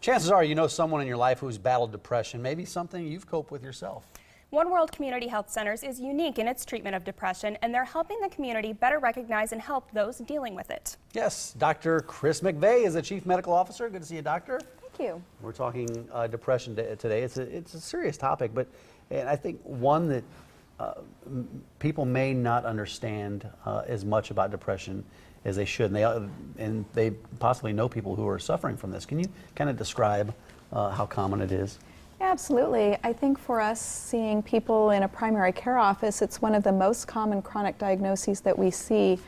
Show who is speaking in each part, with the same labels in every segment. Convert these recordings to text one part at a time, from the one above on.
Speaker 1: Chances are you know someone in your life who's battled depression, maybe something you've coped with yourself.
Speaker 2: OneWorld Community Health Centers is unique in its treatment of depression, and they're helping the community better recognize and help those dealing with it.
Speaker 1: Yes, Dr. Kris McVea is the Chief Medical Officer. Good to see you, Doctor.
Speaker 3: Thank you.
Speaker 1: We're talking depression today. It's a serious topic, but and I think one that people may not understand as much about depression as they should, and they possibly know people who are suffering from this. Can you kind of describe how common it is?
Speaker 3: Yeah, absolutely. I think for us, seeing people in a primary care office, it's one of the most common chronic diagnoses that we see,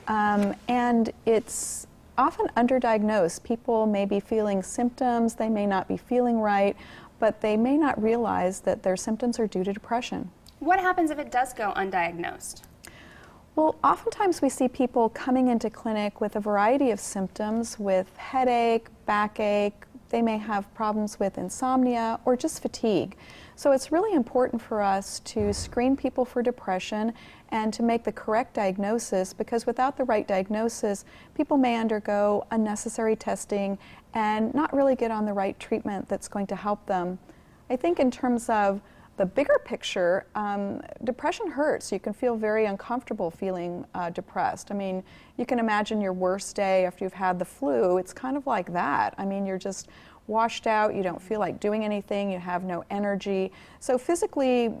Speaker 3: and it's often underdiagnosed. People may be feeling symptoms, they may not be feeling right, but they may not realize that their symptoms are due to depression.
Speaker 2: What happens if it does go undiagnosed?
Speaker 3: Well, oftentimes we see people coming into clinic with a variety of symptoms, with headache, backache. They may have problems with insomnia or just fatigue. So it's really important for us to screen people for depression and to make the correct diagnosis, because without the right diagnosis, people may undergo unnecessary testing and not really get on the right treatment that's going to help them. I think in terms of the bigger picture, depression hurts. You can feel very uncomfortable feeling depressed. I mean, you can imagine your worst day after you've had the flu. It's kind of like that. I mean, you're just washed out, you don't feel like doing anything, you have no energy. So physically,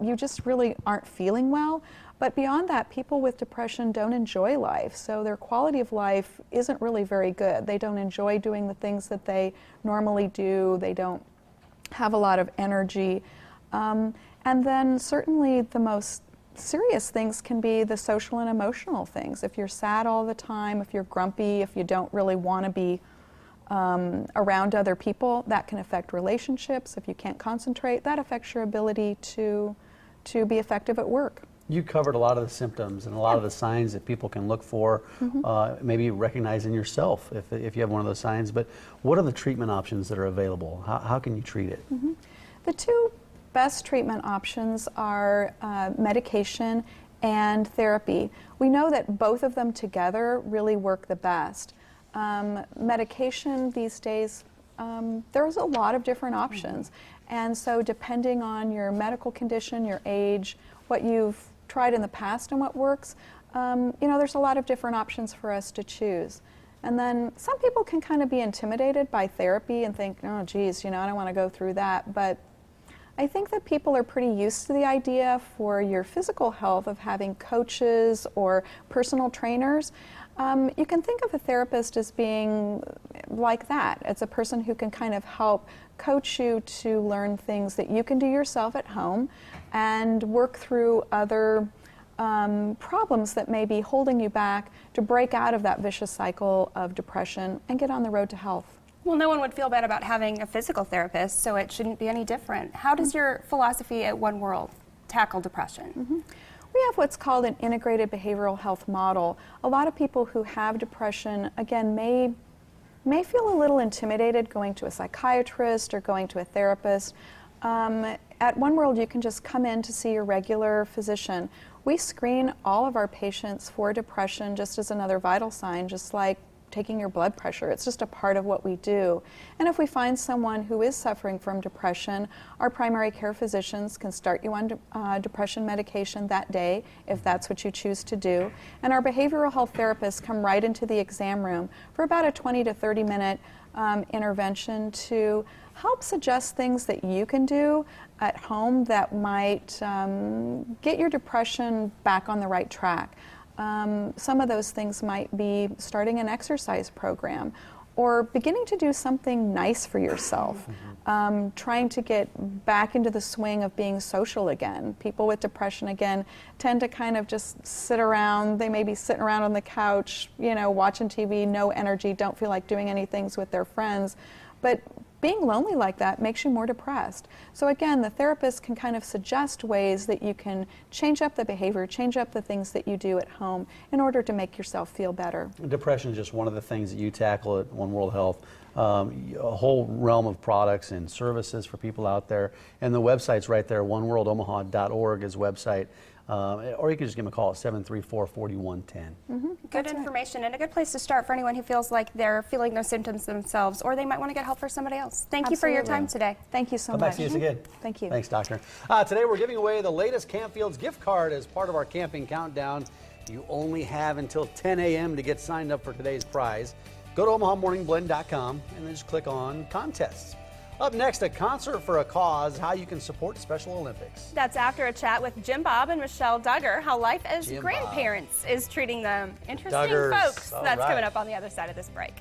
Speaker 3: you just really aren't feeling well. But beyond that, people with depression don't enjoy life. So their quality of life isn't really very good. They don't enjoy doing the things that they normally do. They don't have a lot of energy. And then certainly the most serious things can be the social and emotional things. If you're sad all the time, if you're grumpy, if you don't really want to be around other people, that can affect relationships. If you can't concentrate, that affects your ability to be effective at work.
Speaker 1: You covered a lot of the symptoms and a lot of the signs that people can look for, maybe recognizing yourself if you have one of those signs. But what are the treatment options that are available? How can you treat it?
Speaker 3: The two best treatment options are medication and therapy. We know that both of them together really work the best. Medication these days, there's a lot of different options, and so depending on your medical condition, your age, what you've tried in the past and what works, you know, there's a lot of different options for us to choose. And then some people can kind of be intimidated by therapy and think, oh geez, you know, I don't want to go through that. But I think that people are pretty used to the idea for your physical health of having coaches or personal trainers. You can think of a therapist as being like that. It's a person who can kind of help coach you to learn things that you can do yourself at home and work through other problems that may be holding you back to break out of that vicious cycle of depression and get on the road to health.
Speaker 2: Well, no one would feel bad about having a physical therapist, so it shouldn't be any different. How does your philosophy at OneWorld tackle depression?
Speaker 3: We have what's called an integrated behavioral health model. A lot of people who have depression, again, may feel a little intimidated going to a psychiatrist or going to a therapist. At OneWorld, you can just come in to see your regular physician. We screen all of our patients for depression just as another vital sign, just like taking your blood pressure. It's just a part of what we do. And if we find someone who is suffering from depression, our primary care physicians can start you on depression medication that day, if that's what you choose to do. And our behavioral health therapists come right into the exam room for about a 20 to 30 minute intervention to help suggest things that you can do at home that might get your depression back on the right track. Some of those things might be starting an exercise program or beginning to do something nice for yourself, trying to get back into the swing of being social again. People with depression, again, tend to kind of just sit around. They may be sitting around on the couch, you know, watching TV, no energy, don't feel like doing anything with their friends. But being lonely like that makes you more depressed. So again, the therapist can kind of suggest ways that you can change up the behavior, change up the things that you do at home in order to make yourself feel better.
Speaker 1: Depression is just one of the things that you tackle at OneWorld Health. A whole realm of products and services for people out there. And the website's right there, oneworldomaha.org is the website. or you can just give them a call at 734-4110.
Speaker 2: Good information and a good place to start for anyone who feels like they're feeling those symptoms themselves, or they might want to get help for somebody else. Thank you for your time today.
Speaker 3: Thank you so
Speaker 1: Come
Speaker 3: much.
Speaker 1: back, see us again.
Speaker 3: Thank you.
Speaker 1: Thanks, Doctor. Today we're giving away the latest Campfields gift card as part of our camping countdown. You only have until 10 a.m. to get signed up for today's prize. Go to OmahaMorningBlend.com and then just click on contests. Up next, a concert for a cause, how you can support Special Olympics.
Speaker 2: That's after a chat with Jim Bob and Michelle Duggar, how life as
Speaker 1: Jim
Speaker 2: grandparents is treating them. Interesting
Speaker 1: Duggars.
Speaker 2: folks.
Speaker 1: All
Speaker 2: That's
Speaker 1: right.
Speaker 2: coming up on the other side of this break.